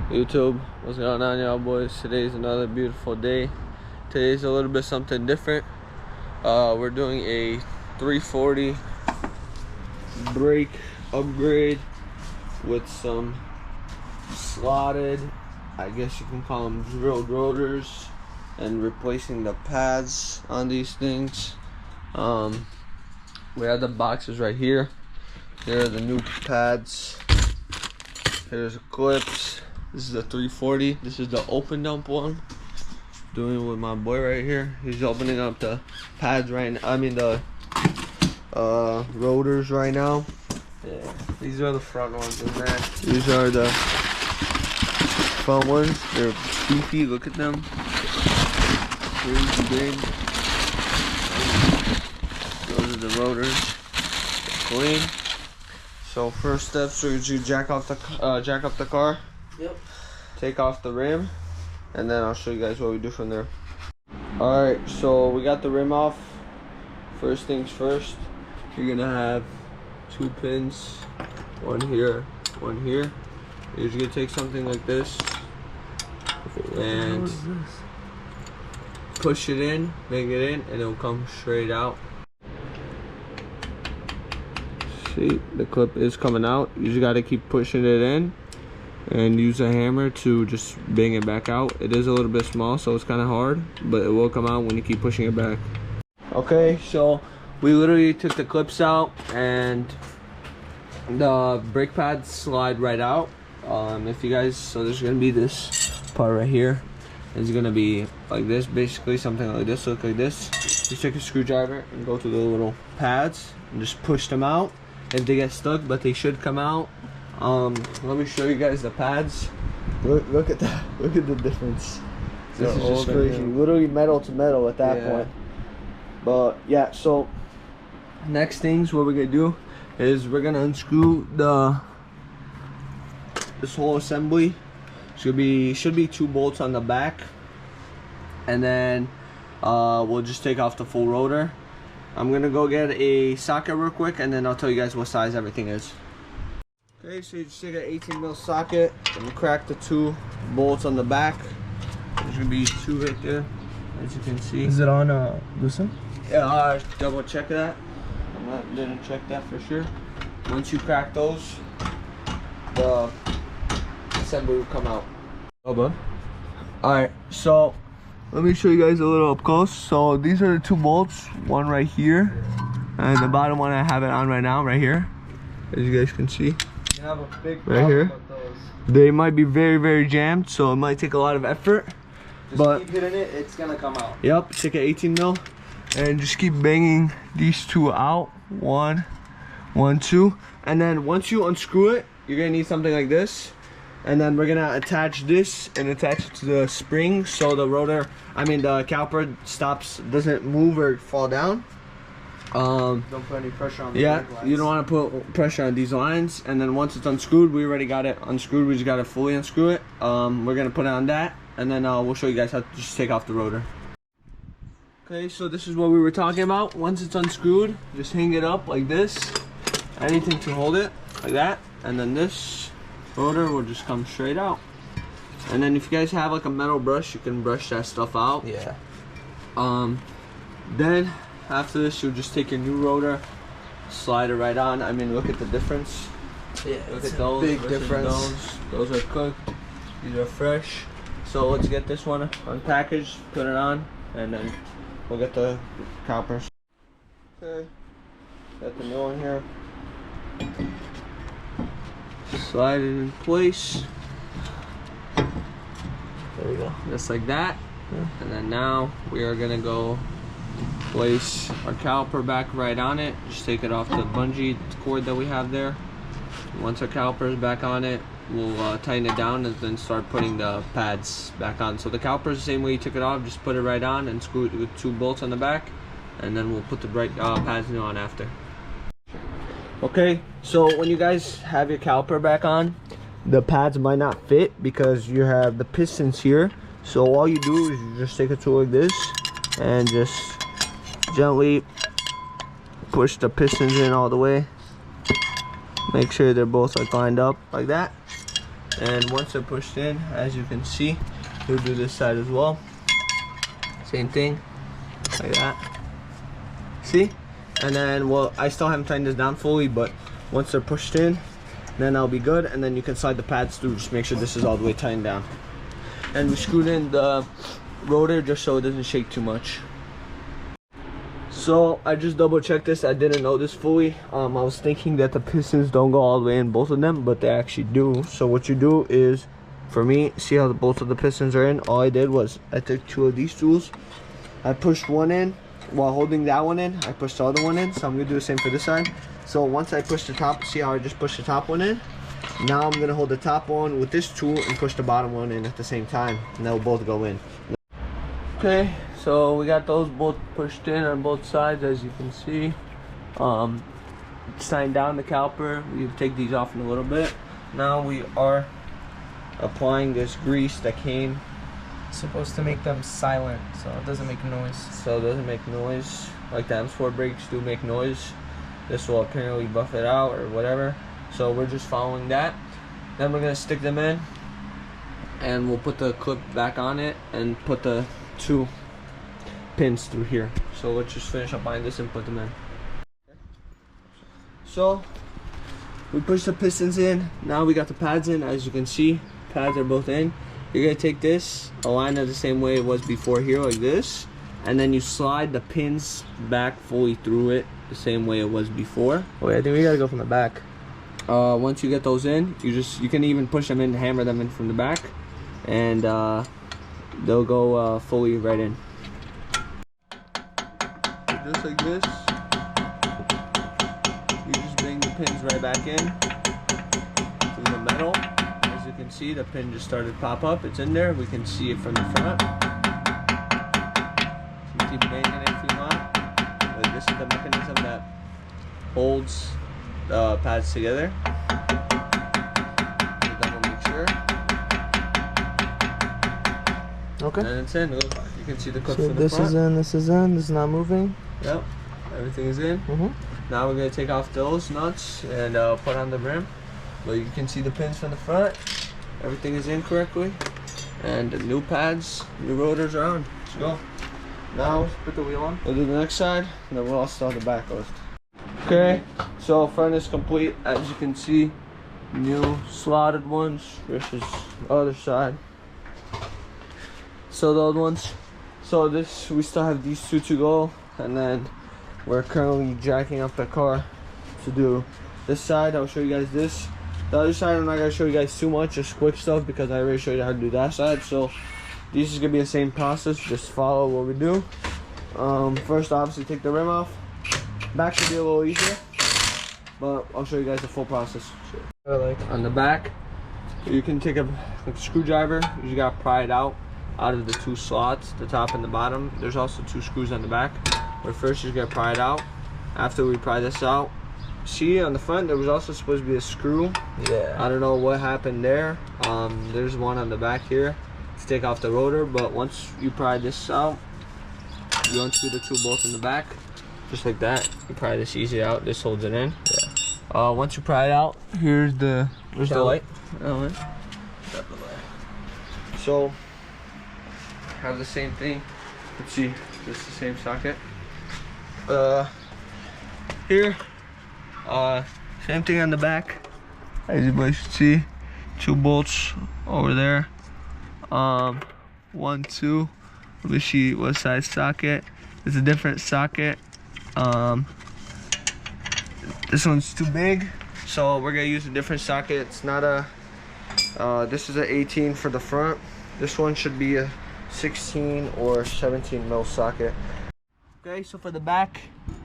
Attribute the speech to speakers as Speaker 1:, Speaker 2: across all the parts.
Speaker 1: YouTube, what's going on, y'all boys? Today's another beautiful day. Today's a little bit something different. We're doing a 340 brake upgrade with some slotted, I guess you can call them drilled rotors, and replacing the pads on these things. We have the boxes right here. Here are the new pads. Here's the clips. This is the 340. This is the open dump one. Doing it with my boy right here. He's opening up the pads right now. I mean the rotors right now. Yeah. These are the front ones in there. These are the front ones. They're beefy. Look at them. Crazy big. Those are the rotors. They're clean. So first steps are you jack up the car. Yep. Take off the rim, and then I'll show you guys what we do from there. All right, so we got the rim off. First things first, you're gonna have 2 pins, one here, one here. You're just gonna take something like this and push it in, make it in, and it'll come straight out. See, the clip is coming out. You just gotta keep pushing it in and use a hammer to just bang it back out. It is a little bit small, so it's kind of hard, but it will come out when you keep pushing it back. Okay, so we literally took the clips out and the brake pads slide right out. If you guys, so there's gonna be this part right here. It's gonna be like this, basically something like this, look like this. You take a screwdriver and go to the little pads and just push them out. If they get stuck, but they should come out. Let me show you guys the pads. Look at that. Look at the difference. This is just crazy. Literally metal to metal at that point. But yeah, so next things what we're gonna do is we're gonna unscrew this whole assembly. Should be 2 bolts on the back, and then we'll just take off the full rotor. I'm gonna go get a socket real quick, and then I'll tell you guys what size everything is. Okay, so you just take an 18mm socket and crack the 2 bolts on the back. There's gonna be 2 right there, as you can see.
Speaker 2: Is it on loosen?
Speaker 1: Yeah, double check that. Didn't check that for sure. Once you crack those, the assembly will come out. Alright, so let me show you guys a little up close. So these are the 2 bolts, one right here, and the bottom one I have it on right now, right here, as you guys can see.
Speaker 2: You have a big
Speaker 1: right here. With those. They might be very jammed, so it might take a lot of effort.
Speaker 2: Just keep hitting it, it's gonna come out.
Speaker 1: Yep, take an 18mm and just keep banging these 2 out. 1, 2, and then once you unscrew it, you're gonna need something like this. And then we're gonna attach this and attach it to the spring, so the rotor, I mean the caliper doesn't move or fall down.
Speaker 2: Don't put any pressure on the
Speaker 1: brake lines. You don't want to put pressure on these lines. And then once it's unscrewed, we already got it unscrewed. We just got to fully unscrew it. We're gonna put it on that, and then we'll show you guys how to just take off the rotor. Okay, so this is what we were talking about. Once it's unscrewed, just hang it up like this. Anything to hold it, like that, and then this rotor will just come straight out. And then if you guys have like a metal brush, you can brush that stuff out.
Speaker 2: Yeah.
Speaker 1: Then after this, you'll just take your new rotor, slide it right on. I mean, look at the difference.
Speaker 2: Yeah,
Speaker 1: look at those. Big difference. Those are cooked. These are fresh. So let's get this one unpackaged, put it on, and then we'll get the calipers. Okay. Got the new one here. Slide it in place. There we go. Just like that. And then now we are gonna go place our caliper back right on it. Just take it off the bungee cord that we have there. Once our caliper is back on it, we'll tighten it down and then start putting the pads back on. So the caliper is the same way you took it off. Just put it right on and screw it with 2 bolts on the back, and then we'll put the pads new on after. Okay, so when you guys have your caliper back on, the pads might not fit because you have the pistons here. So all you do is you just take a tool like this and just gently push the pistons in all the way. Make sure they're both like lined up like that. And once they're pushed in, as you can see, we'll do this side as well. Same thing, like that. See? And then, well, I still haven't tightened this down fully, but once they're pushed in, then I'll be good. And then you can slide the pads through. Just make sure this is all the way tightened down. And we screwed in the rotor just so it doesn't shake too much. So I just double checked this. I didn't know this fully. I was thinking that the pistons don't go all the way in, both of them, but they actually do. So what you do is, for me, see how both of the pistons are in? All I did was I took 2 of these tools. I pushed one in while holding that one in. I pushed the other one in. So I'm gonna do the same for this side. So once I push the top, see how I just pushed the top one in? Now I'm gonna hold the top one with this tool and push the bottom one in at the same time, and they'll both go in. Okay, so we got those both pushed in on both sides, as you can see. Sign down the caliper. We take these off in a little bit. Now we are applying this grease that came.
Speaker 2: It's supposed to make them silent, so it doesn't make noise.
Speaker 1: So it doesn't make noise. Like the M-Sport brakes do make noise. This will apparently buff it out or whatever. So we're just following that. Then we're gonna stick them in, and we'll put the clip back on it and put the 2 pins through here. So let's just finish applying this and put them in. So we push the pistons in. Now we got the pads in. As you can see, pads are both in. You're gonna take this, align it the same way it was before here, like this, and then you slide the pins back fully through it the same way it was before.
Speaker 2: Wait, I think we gotta go from the back.
Speaker 1: Once you get those in, you can even push them in, hammer them in from the back, and they'll go fully right in. Just like this. You just bring the pins right back in through the metal. As you can see, the pin just started to pop up. It's in there. We can see it from the front. You keep banging it if you want. But this is the mechanism that holds the pads together. Double make sure.
Speaker 2: Okay.
Speaker 1: And it's in. Look, you can see the clip
Speaker 2: So
Speaker 1: from the
Speaker 2: this
Speaker 1: front.
Speaker 2: is in, this is in, this is not moving.
Speaker 1: Yep, everything is in. Now we're gonna take off those nuts and put on the rim. But you can see the pins from the front. Everything is in correctly. And the new pads, new rotors are on. Let's go. Now put the wheel on. We'll do the next side, and then we'll also start the back lift. Okay, so front is complete. As you can see, new slotted ones versus the other side. So the other ones. So this, we still have these 2 to go, and then we're currently jacking up the car to do this side. I'll show you guys this. The other side, I'm not gonna show you guys too much, just quick stuff, because I already showed you how to do that side. So this is gonna be the same process. Just follow what we do. First, obviously, take the rim off. Back should be a little easier, but I'll show you guys the full process. On the back, you can take a screwdriver. You just gotta pry it out of the 2 slots, the top and the bottom. There's also 2 screws on the back. But first, you're gonna pry it out. After we pry this out, see on the front there was also supposed to be a screw.
Speaker 2: Yeah.
Speaker 1: I don't know what happened there. There's one on the back here to take off the rotor. But once you pry this out, you unscrew the 2 bolts in the back. Just like that. You pry this easy out. This holds it in. Yeah. Once you pry it out, here's the light. So have the same thing. Let's see. This is the same socket. Here. Same thing on the back. As you guys can see, 2 bolts over there. 1, 2. Let me see what size socket. It's a different socket. This one's too big, so we're gonna use a different socket. It's not a this is an 18 for the front. This one should be a 16 or 17 mil socket. Okay, so for the back,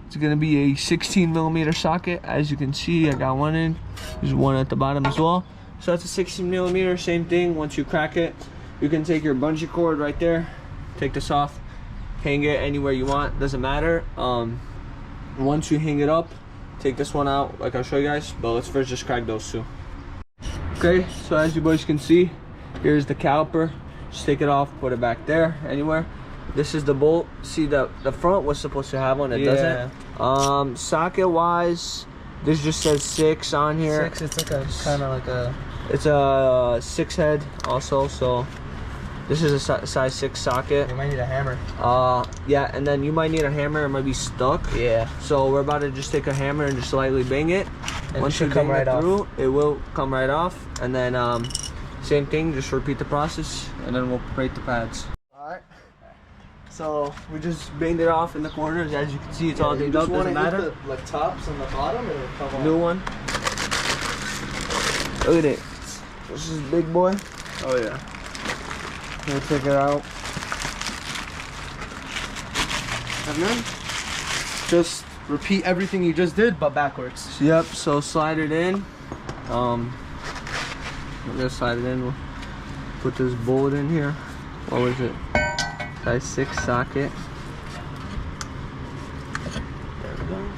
Speaker 1: it's gonna be a 16 millimeter socket. As you can see, I got one in. There's one at the bottom as well. So that's a 16 millimeter. Same thing. Once you crack it, you can take your bungee cord right there, take this off, hang it anywhere you want, doesn't matter. Once you hang it up, take this one out like I'll show you guys, but let's first just crack those 2. Okay, so as you boys can see, here's the caliper. Just take it off, put it back there, anywhere. This is the bolt. See, the front was supposed to have one, it doesn't. Socket wise, this just says 6 on here.
Speaker 2: 6, it's like a kind of like a
Speaker 1: It's a 6 head also, so this is a size 6 socket.
Speaker 2: You might need a hammer.
Speaker 1: Yeah, and then you might need a hammer. It might be stuck.
Speaker 2: Yeah.
Speaker 1: So we're about to just take a hammer and just slightly bang it.
Speaker 2: And
Speaker 1: once you bang it through, it will come right off. And then same thing, just repeat the process, and then we'll break the pads. All right. So we just banged it off in the corners. As you can see, it's all dinged up. Doesn't matter.
Speaker 2: The like tops and the bottom, and it'll come off.
Speaker 1: New one. Look at it. This is big boy.
Speaker 2: Oh yeah.
Speaker 1: We'll take it out.
Speaker 2: And then just repeat everything you just did, but backwards.
Speaker 1: Yep. So slide it in. We're gonna slide it in. We'll put this bolt in here. What was it? Size 6 socket.
Speaker 2: There we go.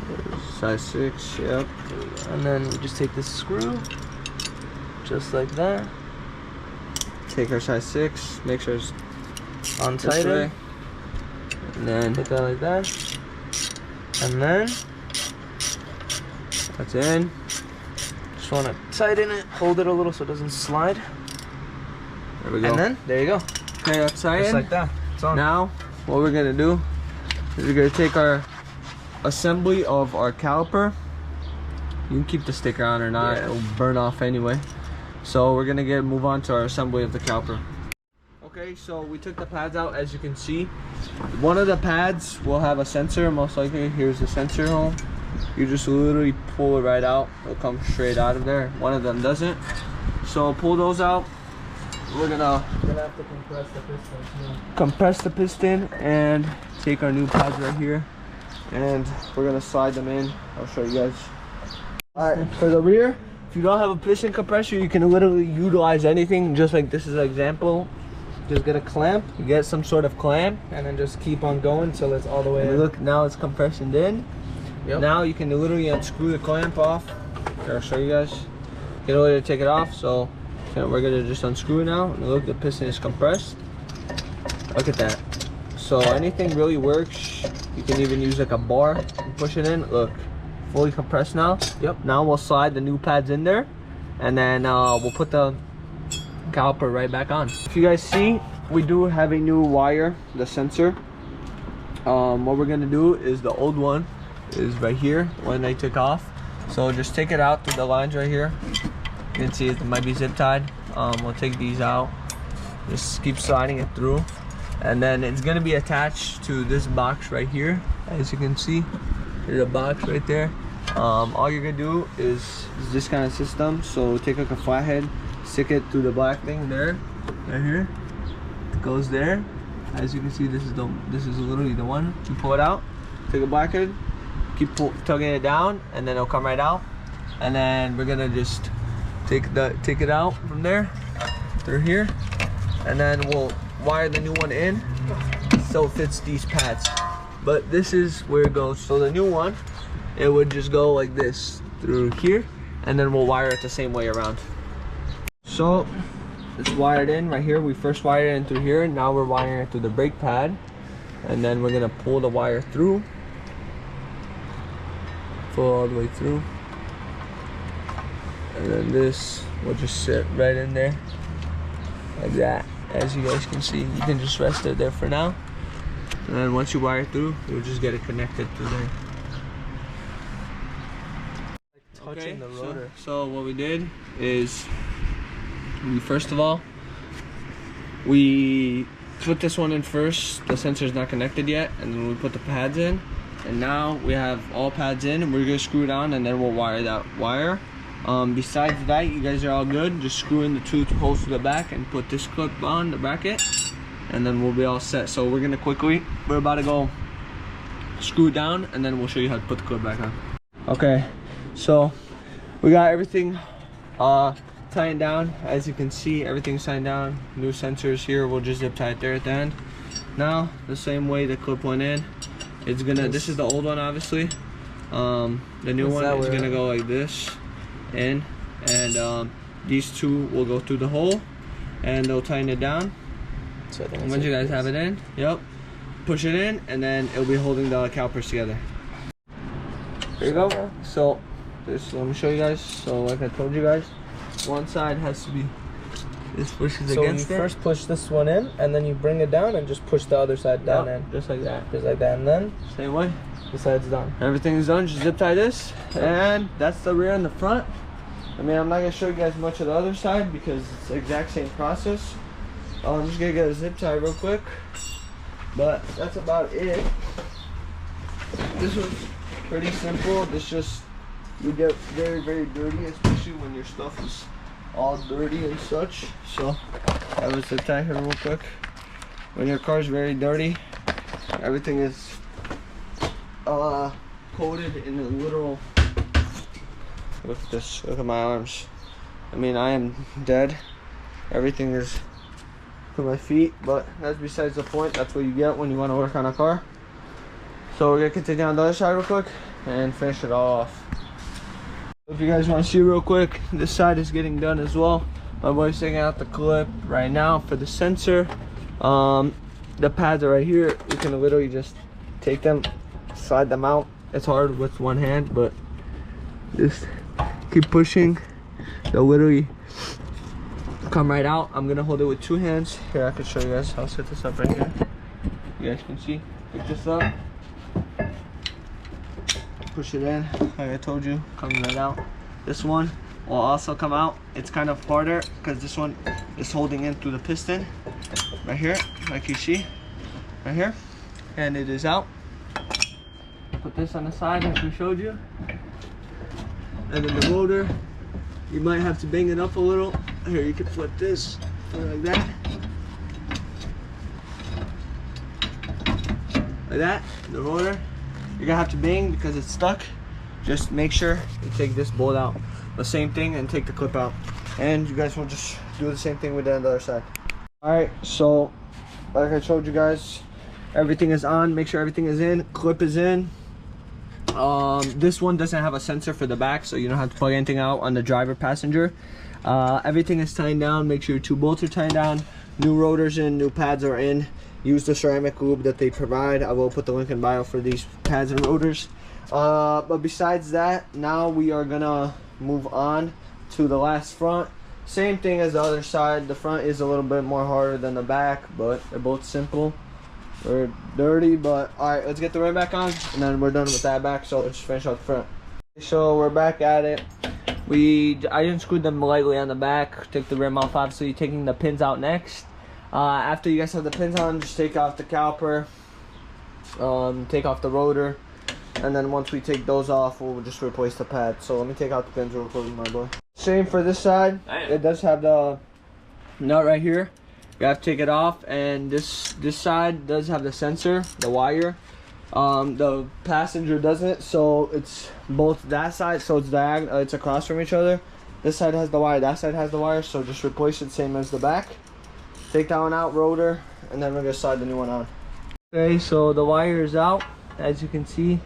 Speaker 1: Size 6. Yep.
Speaker 2: And then we just take this screw, just like that.
Speaker 1: Take our size 6. Make sure it's
Speaker 2: On
Speaker 1: this
Speaker 2: tighter.
Speaker 1: way. And then
Speaker 2: Put that like that. And then
Speaker 1: that's in.
Speaker 2: just want to tighten it, hold it a little so it doesn't slide.
Speaker 1: There we go.
Speaker 2: And then there you go.
Speaker 1: Okay, that's tight.
Speaker 2: Just like that. It's on.
Speaker 1: Now, what we're gonna do is we're gonna take our assembly of our caliper. You can keep the sticker on or not,
Speaker 2: Yeah.
Speaker 1: it'll burn off anyway. So we're gonna move on to our assembly of the caliper. Okay, so we took the pads out. As you can see, one of the pads will have a sensor, most likely. Here's the sensor hole. You just literally pull it right out. It'll come straight out of there. One of them doesn't. So pull those out. We're gonna
Speaker 2: have to compress the piston.
Speaker 1: compress the piston and take our new pads right here, and we're gonna slide them in. I'll show you guys. All right, for the rear, if you don't have a piston compressor, you can literally utilize anything, just like this is an example.
Speaker 2: Just get a clamp,
Speaker 1: You get some sort of clamp,
Speaker 2: and then just keep on going till it's all the way
Speaker 1: and
Speaker 2: in.
Speaker 1: look, now it's compressing in.
Speaker 2: Yep.
Speaker 1: Now you can literally unscrew the clamp off. Here, I'll show you guys. Get away to take it off. So we're gonna just unscrew it now. And look, the piston is compressed. Look at that. So anything really works. You can even use like a bar and push it in. Look, fully compressed now.
Speaker 2: Yep.
Speaker 1: Now we'll slide the new pads in there, and then we'll put the caliper right back on. If you guys see, we do have a new wire, the sensor. What we're gonna do is the old one is right here, when I took off. So just take it out through the lines right here. You can see it might be zip tied. We'll take these out. Just keep sliding it through, and then it's gonna be attached to this box right here. As you can see, there's a box right there. All you're gonna do is this kind of system. So take like a flathead, stick it through the black thing there, right here. It goes there. As you can see, this is literally the one. You pull it out, take a blackhead, keep tugging it down, and then it'll come right out. And then we're gonna just take it out from there through here, and then we'll wire the new one in so it fits these pads. But this is where it goes. So the new one, it would just go like this through here, and then we'll wire it the same way around. So it's wired in right here. We first wired it in through here, and now we're wiring it through the brake pad, and then we're gonna pull the wire through, pull all the way through, and then this will just sit right in there like that. As you guys can see, you can just rest it there for now, and then once you wire it through, you'll just get it connected through there.
Speaker 2: Touching the rotor.
Speaker 1: So what we did is, first of all, we put this one in first. The sensor's not connected yet, and then we put the pads in, and now we have all pads in, and we're gonna screw it on, and then we'll wire that wire. Besides that, you guys are all good. Just screw in the two holes to the back and put this clip on the bracket, and then we'll be all set. So we're about to go screw it down, and then we'll show you how to put the clip back on. Okay, so we got everything tightened down. As you can see, everything's tightened down. New sensors here. We'll just zip tie it there at the end. Now the same way the clip went in, it's gonna, this is the old one obviously. The new one is gonna go like this in, and these two will go through the hole, and they'll tighten it down.
Speaker 2: So
Speaker 1: once you guys have it in, yep, push it in, and then it'll be holding the calipers together. There you go. So let me show you guys. So like I told you guys, one side has to be, this pushes
Speaker 2: So
Speaker 1: against
Speaker 2: you
Speaker 1: it.
Speaker 2: first push this one in, and then you bring it down and just push the other side down in.
Speaker 1: Just like that.
Speaker 2: Just like that, and then
Speaker 1: Same way.
Speaker 2: the side's done.
Speaker 1: Everything's done, just zip tie this. And that's the rear and the front. I mean, I'm not gonna show you guys much of the other side because it's the exact same process. I'm just gonna get a zip tie real quick. But that's about it. This was pretty simple. This just, you get very, very dirty, especially when your stuff is all dirty and such. So I have a zip tie here real quick. When your car is very dirty, everything is coated in a literal, look at this, look at my arms. I mean, I am dead. Everything is for my feet, but that's besides the point. That's what you get when you want to work on a car. So we're gonna continue on the other side real quick and finish it all off. If you guys want to see real quick, this side is getting done as well. My boy's taking out the clip right now for the sensor. The pads are right here. You can literally just take them, slide them out. It's hard with one hand, but just keep pushing. They'll literally come right out. I'm gonna hold it with two hands. Here, I can show you guys. I'll set this up right here. You guys can see. Pick this up. Push it in. Like I told you, comes right out. This one will also come out. It's kind of harder because this one is holding in through the piston. Right here, like you see. Right here. And it is out. Put this on the side like we showed you. And then the rotor, you might have to bang it up a little. Here, you can flip this like that. Like that, the rotor. You're gonna have to bang because it's stuck. Just make sure you take this bolt out. The same thing, and take the clip out. And you guys will just do the same thing with the other side. Alright, so like I showed you guys, everything is on. Make sure everything is in. Clip is in. This one doesn't have a sensor for the back, so you don't have to plug anything out on the driver passenger. Everything is tied down. Make sure your two bolts are tied down. New rotors in, new pads are in. Use the ceramic lube that they provide. I will put the link in bio for these pads and rotors. But besides that, now we are gonna move on to the last front. Same thing as the other side. The front is a little bit more harder than the back, but they're both simple. They're dirty, but alright, let's get the rim back on, and then we're done with that back, so let's finish out the front. So we're back at it. I unscrewed them lightly on the back, took the rim off, obviously taking the pins out next. After you guys have the pins on, just take off the caliper, take off the rotor, and then once we take those off, we'll just replace the pad. So let me take out the pins real quick, my boy. Same for this side. It does have the nut right here. You have to take it off, and this side does have the sensor, the wire. The passenger doesn't, so it's both that side, so it's diagonal, it's across from each other. This side has the wire, that side has the wire, so just replace it same as the back. Take that one out, rotor, and then we're gonna slide the new one on. Okay, so the wire is out, as you can see.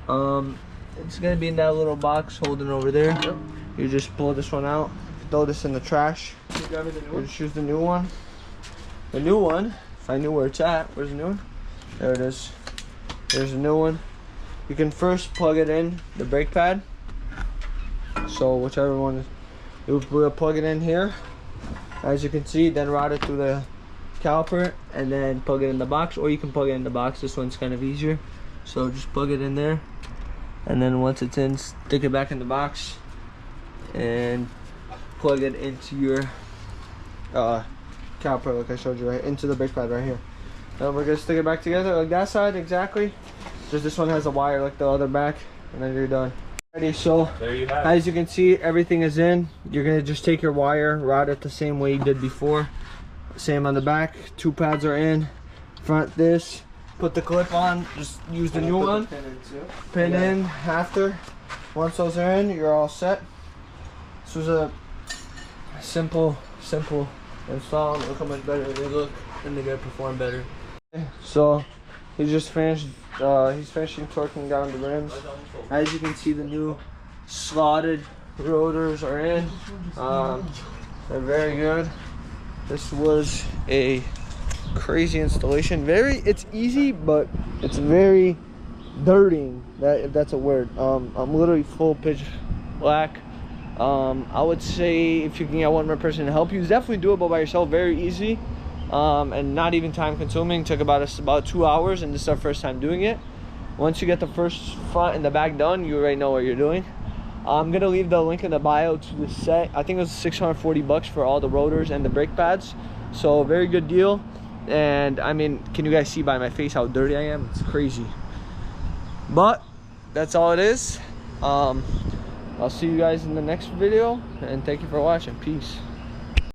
Speaker 1: It's gonna be in that little box holding over there. Yep. You just pull this one out, throw this in the trash. You just use the new one. The new one, if I knew where it's at, where's the new one? There it is. There's a new one. You can first plug it in the brake pad. So whichever one, we'll plug it in here. As you can see, then route it through the caliper and then plug it in the box, or you can plug it in the box. This one's kind of easier. So just plug it in there, and then once it's in, stick it back in the box and plug it into your caliper like I showed you, right into the brake pad right here. Then we're gonna stick it back together like that side exactly. Just this one has a wire like the other back, and then you're done. Ready, so
Speaker 3: there you have it.
Speaker 1: As you can see, everything is in. You're gonna just take your wire, route it the same way you did before. Same on the back. Two pads are in. Front this. Put the clip on. Just use the new one. Pin in after. Once those are in, you're all set. This was a simple install. Look how much better they look, and they're gonna perform better. So he just finished. He's finishing torquing down the rims. As you can see, the new slotted rotors are in. They're very good. This was a crazy installation. It's easy, but it's very dirtying, if that's a word. I'm literally full pitch black.
Speaker 3: I would say if you can get one more person to help you, it's definitely doable by yourself, very easy, and not even time consuming. Took about 2 hours, and this is our first time doing it. Once you get the first front and the back done, you already know what you're doing. I'm gonna leave the link in the bio to the set. I think it was 640 bucks for all the rotors and the brake pads, so very good deal. And I mean, can you guys see by my face how dirty I am? It's crazy, but that's all it is. I'll see you guys in the next video, and thank you for watching. Peace.